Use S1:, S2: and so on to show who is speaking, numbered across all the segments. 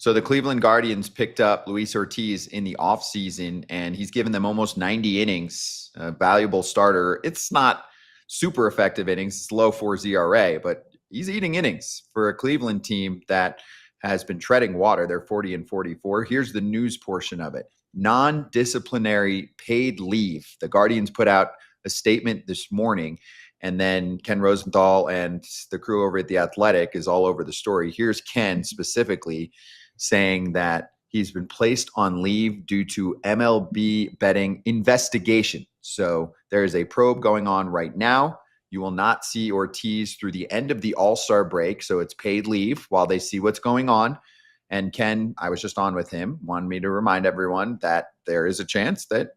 S1: So the Cleveland Guardians picked up Luis Ortiz in the offseason, and he's given them almost 90 innings, a valuable starter. It's not super effective innings. It's low 4 ERA, but he's eating innings for a Cleveland team that has been treading water. They're 40-44. Here's the news portion of it. Non-disciplinary paid leave. The Guardians put out a statement this morning, and then Ken Rosenthal and the crew over at The Athletic is all over the story. Here's Ken specifically saying that he's been placed on leave due to MLB betting investigation. So there is a probe going on right now. You will not see Ortiz through the end of the All-Star break, so it's paid leave while they see what's going on. And Ken, I was just on with him, wanted me to remind everyone that there is a chance that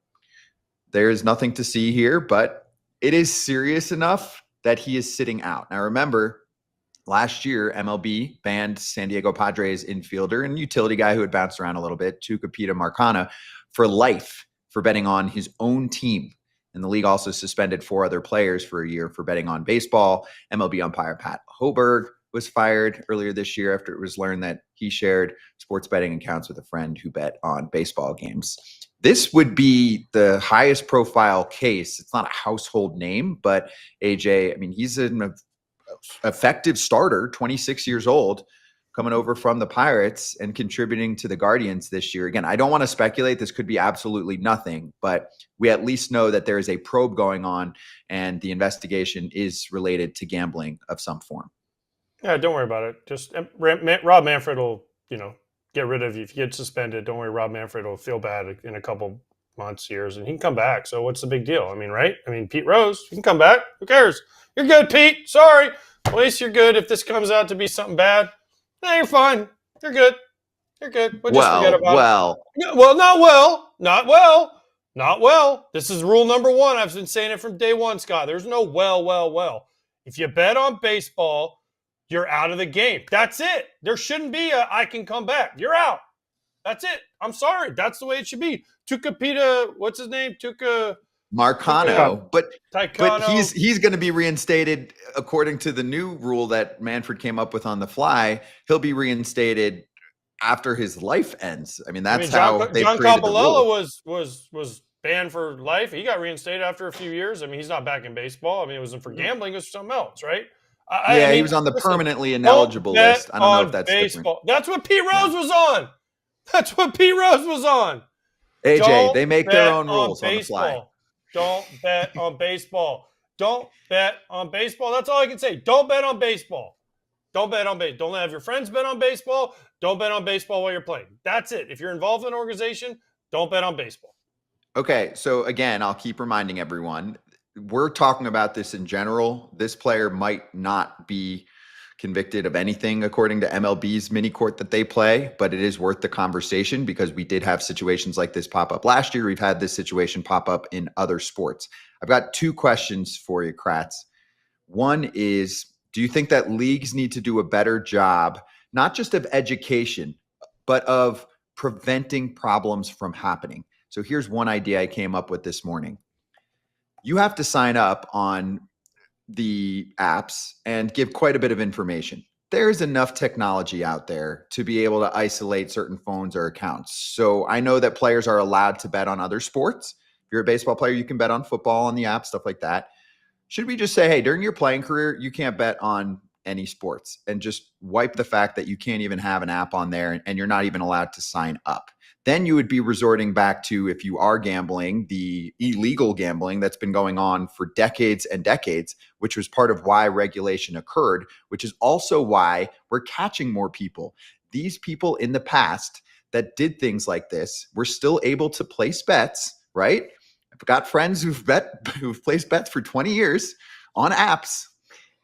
S1: there is nothing to see here, but it is serious enough that he is sitting out. Now, remember, last year, MLB banned San Diego Padres infielder and utility guy who had bounced around a little bit, Tucupita Marcana, for life for betting on his own team. And the league also suspended 4 other players for a year for betting on baseball. MLB umpire Pat Hoberg was fired earlier this year after it was learned that he shared sports betting accounts with a friend who bet on baseball games. This would be the highest profile case. It's not a household name, but AJ, I mean, he's an effective starter, 26 years old, coming over from the Pirates and contributing to the Guardians this year. Again, I don't want to speculate. This could be absolutely nothing, but we at least know that there is a probe going on and the investigation is related to gambling of some form.
S2: Yeah, don't worry about it. Just Rob Manfred will, get rid of you. If you get suspended, don't worry. Rob Manfred will feel bad in a couple months, years, and he can come back. So what's the big deal? I mean, right? I mean, Pete Rose, he can come back. Who cares? You're good, Pete. Sorry. At least you're good. If this comes out to be something bad, you're fine. You're good. You're good. We'll just forget about it. Well, not well. This is rule number 1. I've been saying it from day one, Scott. There's no well. If you bet on baseball, you're out of the game. That's it. There shouldn't be I can come back. You're out. That's it. I'm sorry. That's the way it should be. Tucupita, what's his name?
S1: Marcano, but
S2: Taekwondo.
S1: he's going to be reinstated according to the new rule that Manfred came up with on the fly. He'll be reinstated after his life ends. I mean, that's how they
S2: John
S1: created the rule.
S2: was banned for life. He got reinstated after a few years. I mean, he's not back in baseball. I mean, it wasn't for gambling. It was for something else, right?
S1: He was on the permanently ineligible list. I don't know if that's baseball.
S2: Different. That's what Pete Rose was on. That's what Pete Rose was on.
S1: AJ, they make their own rules on the fly.
S2: Don't bet on baseball. Don't bet on baseball. That's all I can say. Don't bet on baseball. Don't bet on baseball. Don't have your friends bet on baseball. Don't bet on baseball while you're playing. That's it. If you're involved in an organization, don't bet on baseball.
S1: Okay, so again, I'll keep reminding everyone, we're talking about this in general. This player might not be convicted of anything according to MLB's mini court that they play, but it is worth the conversation because we did have situations like this pop up last year. We've had this situation pop up in other sports. I've got 2 questions for you, Kratz. One is, do you think that leagues need to do a better job, not just of education, but of preventing problems from happening? So here's one idea I came up with this morning. You have to sign up on the apps and give quite a bit of information. There's enough technology out there to be able to isolate certain phones or accounts. So I know that players are allowed to bet on other sports. If you're a baseball player, you can bet on football on the app, stuff like that. Should we just say, hey, during your playing career, you can't bet on any sports, and just wipe the fact that you can't even have an app on there and you're not even allowed to sign up? Then you would be resorting back to, if you are gambling, the illegal gambling that's been going on for decades and decades, which was part of why regulation occurred, which is also why we're catching more people. These people in the past that did things like this were still able to place bets, right? I've got friends who've placed bets for 20 years on apps,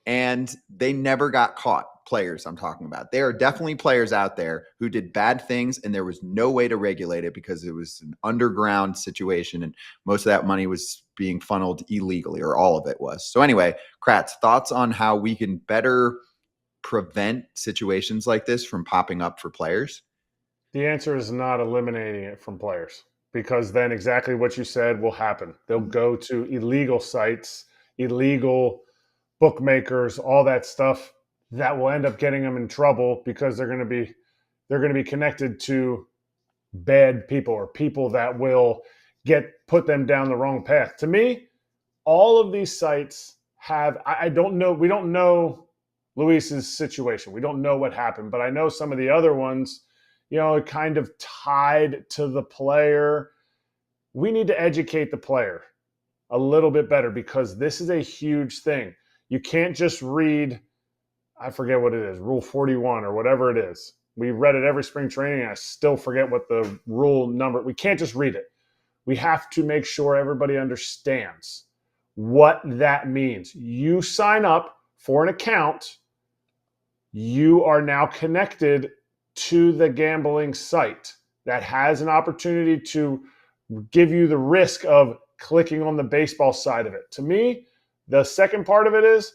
S1: and they never got caught. Players I'm talking about. There are definitely players out there who did bad things and there was no way to regulate it because it was an underground situation and most of that money was being funneled illegally, or all of it was. So anyway, Kratz, thoughts on how we can better prevent situations like this from popping up for players?
S3: The answer is not eliminating it from players, because then exactly what you said will happen. They'll go to illegal sites, illegal bookmakers, all that stuff that will end up getting them in trouble because they're going to they're going to be connected to bad people or people that will put them down the wrong path. To me, all of these sites have, I don't know, we don't know Luis's situation. We don't know what happened, but I know some of the other ones, kind of tied to the player. We need to educate the player a little bit better because this is a huge thing. You can't just read, I forget what it is, Rule 41 or whatever it is. We read it every spring training, and I still forget what the rule number. We can't just read it. We have to make sure everybody understands what that means. You sign up for an account, you are now connected to the gambling site that has an opportunity to give you the risk of clicking on the baseball side of it. To me, the second part of it is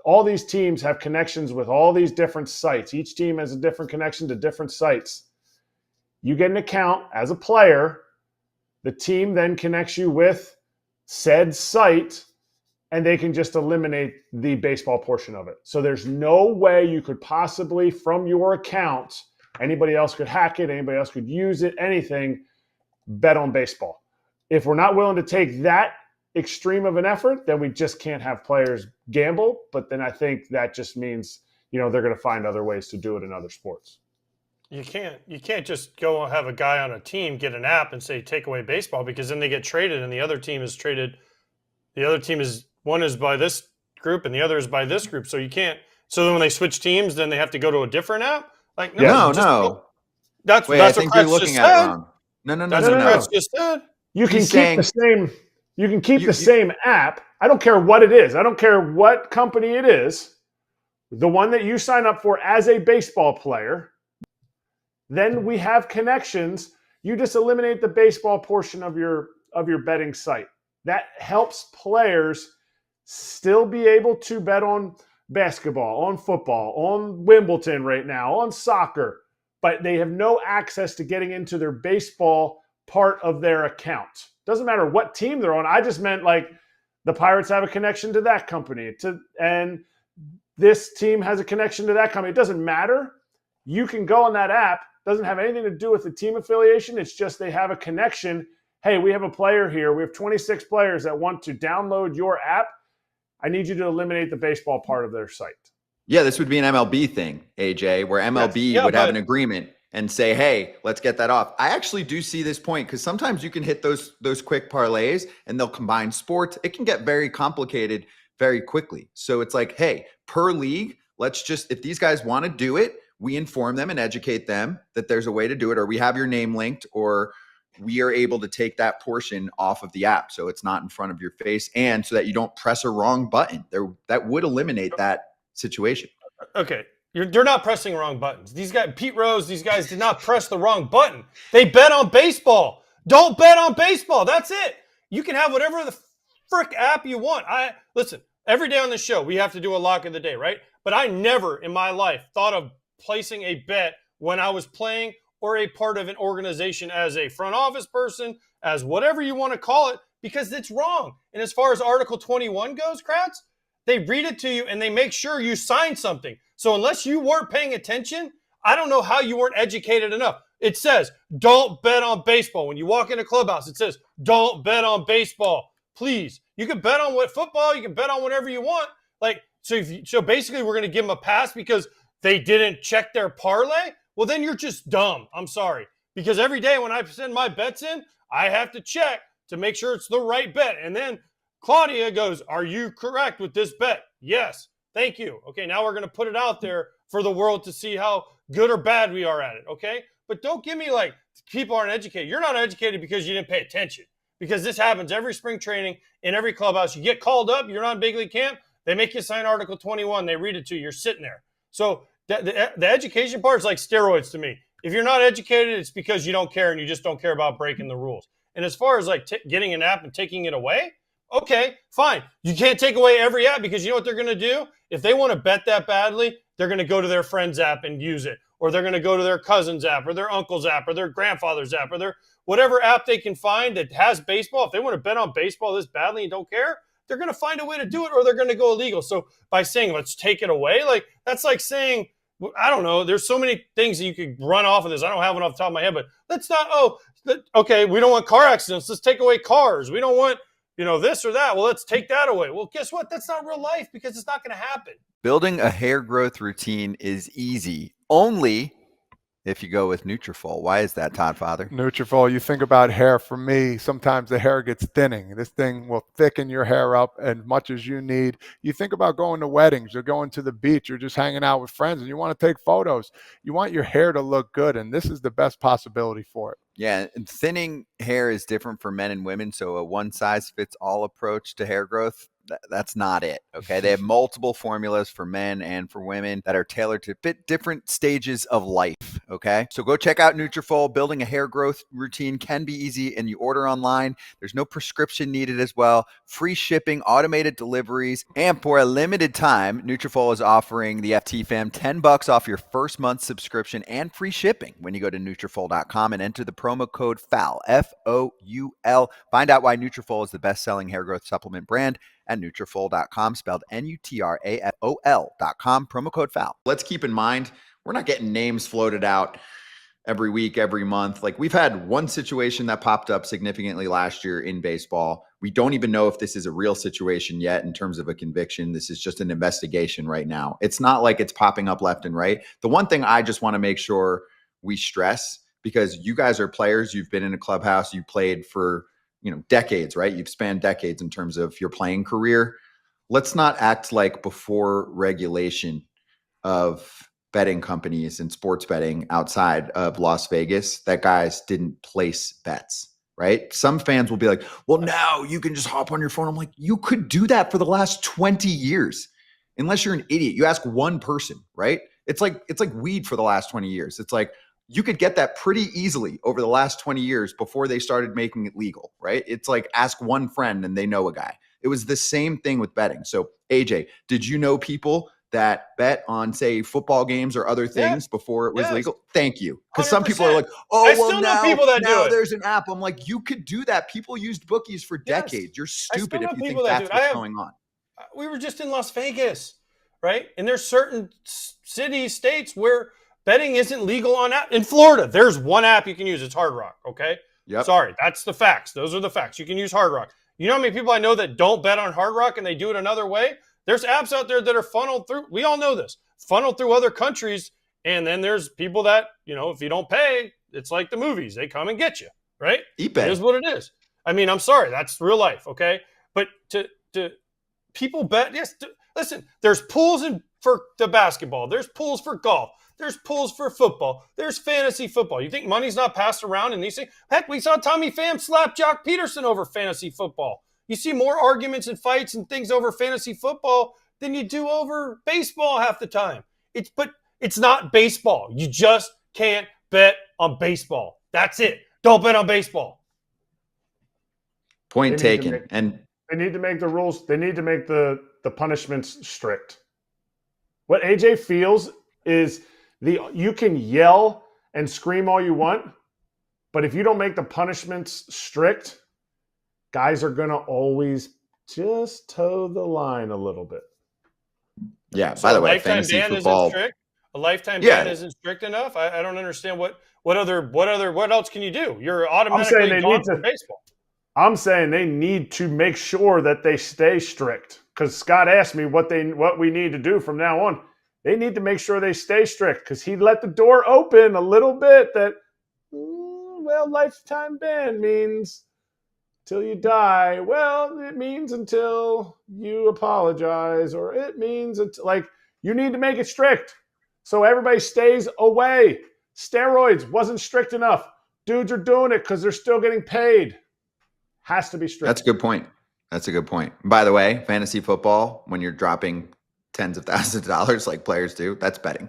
S3: all these teams have connections with all these different sites. Each team has a different connection to different sites. You get an account as a player. The team then connects you with said site, and they can just eliminate the baseball portion of it. So there's no way you could possibly, from your account, anybody else could hack it, anybody else could use it, anything, bet on baseball. If we're not willing to take that extreme of an effort, then we just can't have players gamble. But then I think that just means, they're going to find other ways to do it in other sports.
S2: You can't just go have a guy on a team get an app and say take away baseball, because then they get traded and the other team is traded. The other team is, one is by this group and the other is by this group. So you can't. So then when they switch teams, then they have to go to a different app. Like
S1: no.
S2: That's
S1: I think you're
S2: Kratz
S1: looking
S2: just
S1: at it
S2: said.
S1: wrong. No.
S2: That's what Kratz just said.
S3: You can keep the same. You can keep the same app. I don't care what it is. I don't care what company it is. The one that you sign up for as a baseball player. Then we have connections. You just eliminate the baseball portion of your betting site. That helps players still be able to bet on basketball, on football, on Wimbledon right now, on soccer, but they have no access to getting into their baseball part of their account. Doesn't matter what team they're on. I just meant like the Pirates have a connection to that company, and this team has a connection to that company. It doesn't matter. You can go on that app. Doesn't have anything to do with the team affiliation. It's just they have a connection. Hey, we have a player here. We have 26 players that want to download your app. I need you to eliminate the baseball part of their site.
S1: Yeah, this would be an MLB thing, AJ, where MLB would have an agreement and say, hey, let's get that off. I actually do see this point because sometimes you can hit those quick parlays and they'll combine sports. It can get very complicated very quickly. So it's like, hey, per league, let's just, if these guys want to do it, we inform them and educate them that there's a way to do it, or we have your name linked, or we are able to take that portion off of the app so it's not in front of your face, and so that you don't press a wrong button. That would eliminate that situation.
S2: Okay. They're not pressing wrong buttons. These guys, Pete Rose, these guys did not press the wrong button. They bet on baseball. Don't bet on baseball. That's it. You can have whatever the frick app you want. Listen, every day on this show, we have to do a lock of the day, right? But I never in my life thought of placing a bet when I was playing or a part of an organization as a front office person, as whatever you want to call it, because it's wrong. And as far as Article 21 goes, Kratz, they read it to you and they make sure you sign something. So unless you weren't paying attention, I don't know how you weren't educated enough. It says, don't bet on baseball. When you walk in a clubhouse, it says, don't bet on baseball. Please. You can bet on football. You can bet on whatever you want. So basically we're going to give them a pass because they didn't check their parlay. Well, then you're just dumb. I'm sorry. Because every day when I send my bets in, I have to check to make sure it's the right bet. And then Claudia goes, are you correct with this bet? Yes. Thank you. Okay, now we're going to put it out there for the world to see how good or bad we are at it, okay? But don't give me like people aren't educated. You're not educated because you didn't pay attention. Because this happens every spring training in every clubhouse. You get called up, you're on big league camp, they make you sign Article 21, they read it to you, you're sitting there. So the education part is like steroids to me. If you're not educated, it's because you don't care and you just don't care about breaking the rules. And as far as like getting an app and taking it away, okay, fine. You can't take away every app because you know what they're going to do? If they want to bet that badly, they're going to go to their friend's app and use it. Or they're going to go to their cousin's app or their uncle's app or their grandfather's app or their whatever app they can find that has baseball. If they want to bet on baseball this badly and don't care, they're going to find a way to do it or they're going to go illegal. So by saying, let's take it away, like that's like saying I don't know. There's so many things that you could run off of this. I don't have one off the top of my head, but let's not. Okay, we don't want car accidents. Let's take away cars. We don't want this or that. Well, let's take that away. Well, guess what? That's not real life because it's not going to happen.
S1: Building a hair growth routine is easy only if you go with Nutrafol. Why is that, Todd Father?
S4: Nutrafol, you think about hair. For me, sometimes the hair gets thinning. This thing will thicken your hair up as much as you need. You think about going to weddings or going to the beach or just hanging out with friends and you want to take photos. You want your hair to look good, and this is the best possibility for it.
S1: Yeah, and thinning hair is different for men and women. So a one-size-fits-all approach to hair growth, that's not it, okay? They have multiple formulas for men and for women that are tailored to fit different stages of life, okay? So go check out Nutrafol. Building a hair growth routine can be easy, and you order online. There's no prescription needed as well. Free shipping, automated deliveries, and for a limited time, Nutrafol is offering the FT fam $10 off your first month subscription and free shipping when you go to Nutrafol.com and enter the promo code FOUL, F-O-U-L. Find out why Nutrafol is the best-selling hair growth supplement brand at Nutrafol.com, spelled Nutrafol.com, promo code FOUL. Let's keep in mind, we're not getting names floated out every week, every month. Like, we've had one situation that popped up significantly last year in baseball. We don't even know if this is a real situation yet in terms of a conviction. This is just an investigation right now. It's not like it's popping up left and right. The one thing I just want to make sure we stress, because you guys are players, you've been in a clubhouse, you played for decades, right? You've spanned decades in terms of your playing career. Let's not act like before regulation of betting companies and sports betting outside of Las Vegas, that guys didn't place bets, right? Some fans will be like, well, now you can just hop on your phone. I'm like, you could do that for the last 20 years, unless you're an idiot. You ask one person, right? It's like weed for the last 20 years. It's like, you could get that pretty easily over the last 20 years before they started making it legal, right? It's like ask one friend and they know a guy. It was the same thing with betting. So AJ, did you know people that bet on, say, football games or other things before it was legal? Thank you. Because some people are like, oh, well, now there's an app. I'm like, you could do that. People used bookies for decades. You're stupid if you think that's what's going on.
S2: We were just in Las Vegas, right? And there's certain cities, states where betting isn't legal on app. In Florida, there's one app you can use. It's Hard Rock, okay?
S1: Yep.
S2: Sorry, that's the facts. Those are the facts. You can use Hard Rock. You know how many people I know that don't bet on Hard Rock and they do it another way? There's apps out there that are funneled through. We all know this. Funneled through other countries. And then there's people that, if you don't pay, it's like the movies. They come and get you, right?
S1: It
S2: is what it is. I mean, I'm sorry. That's real life, okay? But to people bet, yes. Listen, there's pools for the basketball. There's pools for golf. There's pools for football. There's fantasy football. You think money's not passed around in these things? Heck, we saw Tommy Pham slap Jock Peterson over fantasy football. You see more arguments and fights and things over fantasy football than you do over baseball half the time. But it's not baseball. You just can't bet on baseball. That's it. Don't bet on baseball.
S1: Point taken.
S3: And they need to make the rules. They need to make the punishments strict. What AJ feels is you can yell and scream all you want, but if you don't make the punishments strict, guys are going to always just toe the line a little bit.
S1: Yeah. So by the way, fantasy football.
S2: Isn't strict? A lifetime ban isn't strict enough. I don't understand what else can you do? You're automatically gone from baseball.
S3: I'm saying they need to make sure that they stay strict. Because Scott asked me what we need to do from now on. They need to make sure they stay strict because he let the door open a little bit that, lifetime ban means till you die. Well, it means until you apologize, or it means you need to make it strict so everybody stays away. Steroids wasn't strict enough. Dudes are doing it because they're still getting paid. Has to be strict.
S1: That's a good point. By the way, fantasy football, when you're dropping tens of thousands of dollars like players do, that's betting.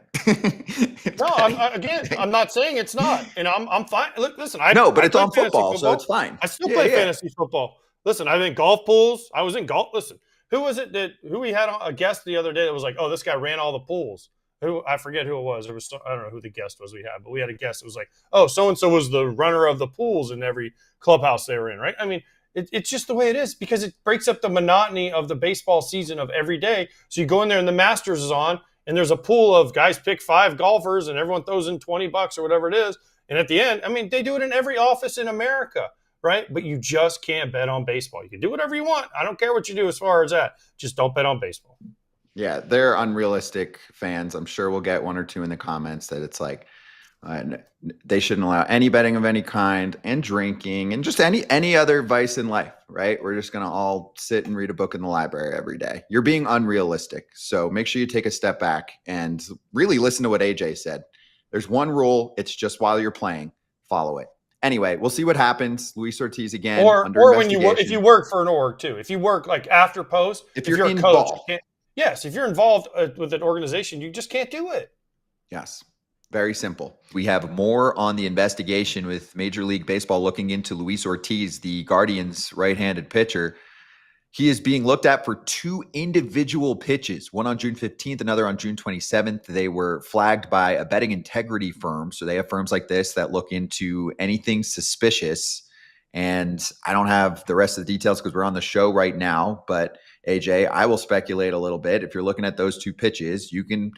S2: I'm not saying it's not, and I'm fine. Look, listen,
S1: but it's on football, so it's fine.
S2: I still play fantasy football. Listen, I've been golf pools. I was in golf. Listen, who was it who we had a guest the other day that was like, oh, this guy ran all the pools. I forget who it was. I don't know who the guest was we had, but we had a guest that was like, oh, so-and-so was the runner of the pools in every clubhouse they were in, right? I mean, it's just the way it is because it breaks up the monotony of the baseball season of every day. So you go in there and the Masters is on and there's a pool of guys pick 5 golfers and everyone throws in $20 or whatever it is. And at the end, I mean, they do it in every office in America, right? But you just can't bet on baseball. You can do whatever you want. I don't care what you do as far as that. Just don't bet on baseball.
S1: Yeah, they're unrealistic fans. I'm sure we'll get one or two in the comments that it's like they shouldn't allow any betting of any kind, and drinking, and just any other vice in life, right? We're just going to all sit and read a book in the library every day. You're being unrealistic. So make sure you take a step back and really listen to what AJ said. There's one rule. It's just while you're playing, follow it. Anyway, we'll see what happens. Luis Ortiz again.
S2: Or when you work,
S1: investigation.
S2: if you work for an org too. If you work like after post,
S1: If you're
S2: a
S1: in
S2: coach,
S1: ball.
S2: yes, if you're involved with an organization, you just can't do it.
S1: Yes. Very simple. We have more on the investigation with Major League Baseball looking into Luis Ortiz, the Guardians' right-handed pitcher. He is being looked at for 2 individual pitches, one on June 15th, another on June 27th. They were flagged by a betting integrity firm. So they have firms like this that look into anything suspicious. And I don't have the rest of the details because we're on the show right now. But AJ, I will speculate a little bit. If you're looking at those 2 pitches, you can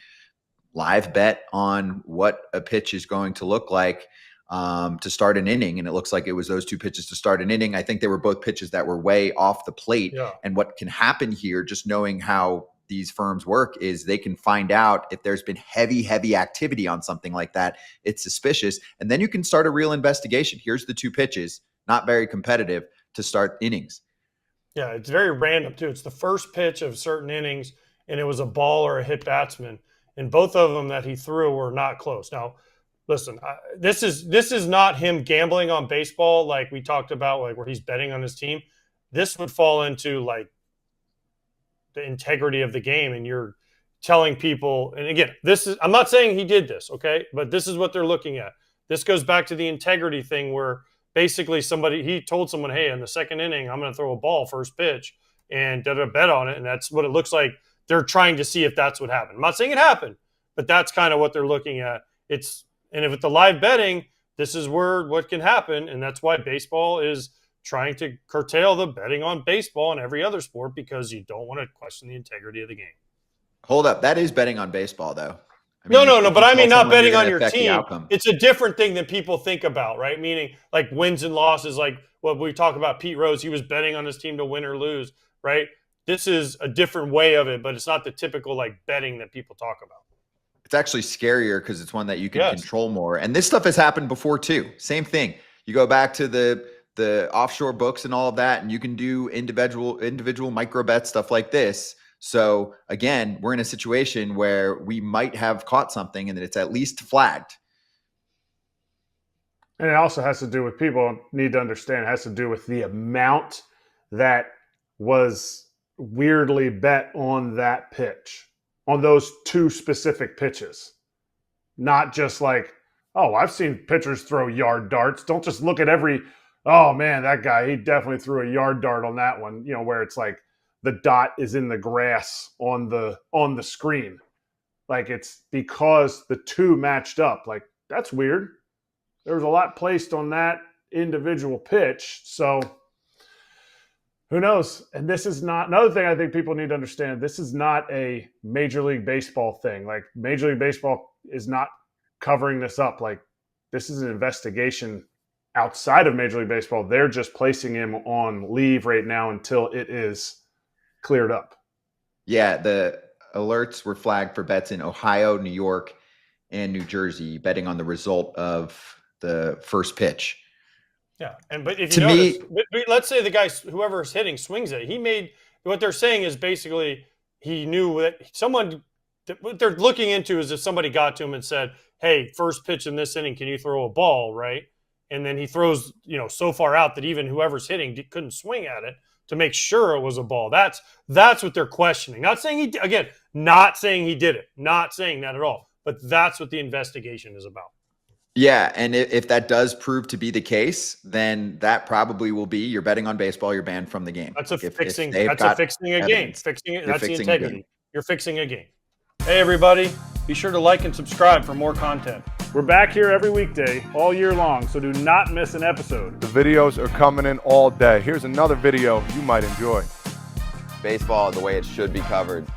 S1: live bet on what a pitch is going to look like to start an inning. And it looks like it was those 2 pitches to start an inning. I think they were both pitches that were way off the plate.
S2: Yeah.
S1: And what can happen here, just knowing how these firms work, is they can find out if there's been heavy activity on something like that. It's suspicious. And then you can start a real investigation. Here's the 2 pitches, not very competitive, to start innings.
S2: Yeah, it's very random too. It's the first pitch of certain innings, and it was a ball or a hit batsman. And both of them that he threw were not close. Now, listen, this is not him gambling on baseball like we talked about, like where he's betting on his team. This would fall into like the integrity of the game, and you're telling people. And again, I'm not saying he did this, okay, but this is what they're looking at. This goes back to the integrity thing, where basically he told someone, "Hey, in the second inning, I'm going to throw a ball first pitch," and bet on it, and that's what it looks like. They're trying to see if that's what happened. I'm not saying it happened, but that's kind of what they're looking at. And if it's the live betting, this is what can happen. And that's why baseball is trying to curtail the betting on baseball and every other sport, because you don't want to question the integrity of the game.
S1: Hold up. That is betting on baseball, though.
S2: No. But I mean, not betting on your
S1: affect the
S2: team.
S1: outcome.
S2: It's a different thing than people think about, right? Meaning like wins and losses, like what we talk about Pete Rose, he was betting on his team to win or lose, right? This is a different way of it, but it's not the typical like betting that people talk about.
S1: It's actually scarier because it's one that you can control more. And this stuff has happened before too. Same thing. You go back to the offshore books and all of that, and you can do individual micro bets, stuff like this. So again, we're in a situation where we might have caught something and that it's at least flagged.
S3: And it also has to do with, people need to understand, it has to do with the amount that was weirdly bet on that pitch, on those 2 specific pitches. Not just like, oh, I've seen pitchers throw yard darts. Don't just look at oh man, that guy, he definitely threw a yard dart on that one, where it's like the dot is in the grass on the screen. Like, it's because the 2 matched up. Like, that's weird. There was a lot placed on that individual pitch. So who knows? And this is not, another thing I think people need to understand, this is not a Major League Baseball thing. Like, Major League Baseball is not covering this up. Like, this is an investigation outside of Major League Baseball. They're just placing him on leave right now until it is cleared up.
S1: Yeah, the alerts were flagged for bets in Ohio, New York, and New Jersey, betting on the result of the first pitch.
S2: Yeah, but if you notice, let's say the guy, whoever's hitting, swings it. What they're saying is basically he knew that what they're looking into is if somebody got to him and said, "Hey, first pitch in this inning, can you throw a ball?" Right, and then he throws, so far out that even whoever's hitting couldn't swing at it to make sure it was a ball. That's what they're questioning. Not saying not saying he did it, not saying that at all. But that's what the investigation is about.
S1: Yeah, and if that does prove to be the case, then that probably will be, you're betting on baseball, you're banned from the game.
S2: That's fixing a game. Fixing it. That's the integrity. You're fixing a game. Hey, everybody. Be sure to like and subscribe for more content.
S3: We're back here every weekday, all year long, so do not miss an episode.
S4: The videos are coming in all day. Here's another video you might enjoy.
S5: Baseball the way it should be covered.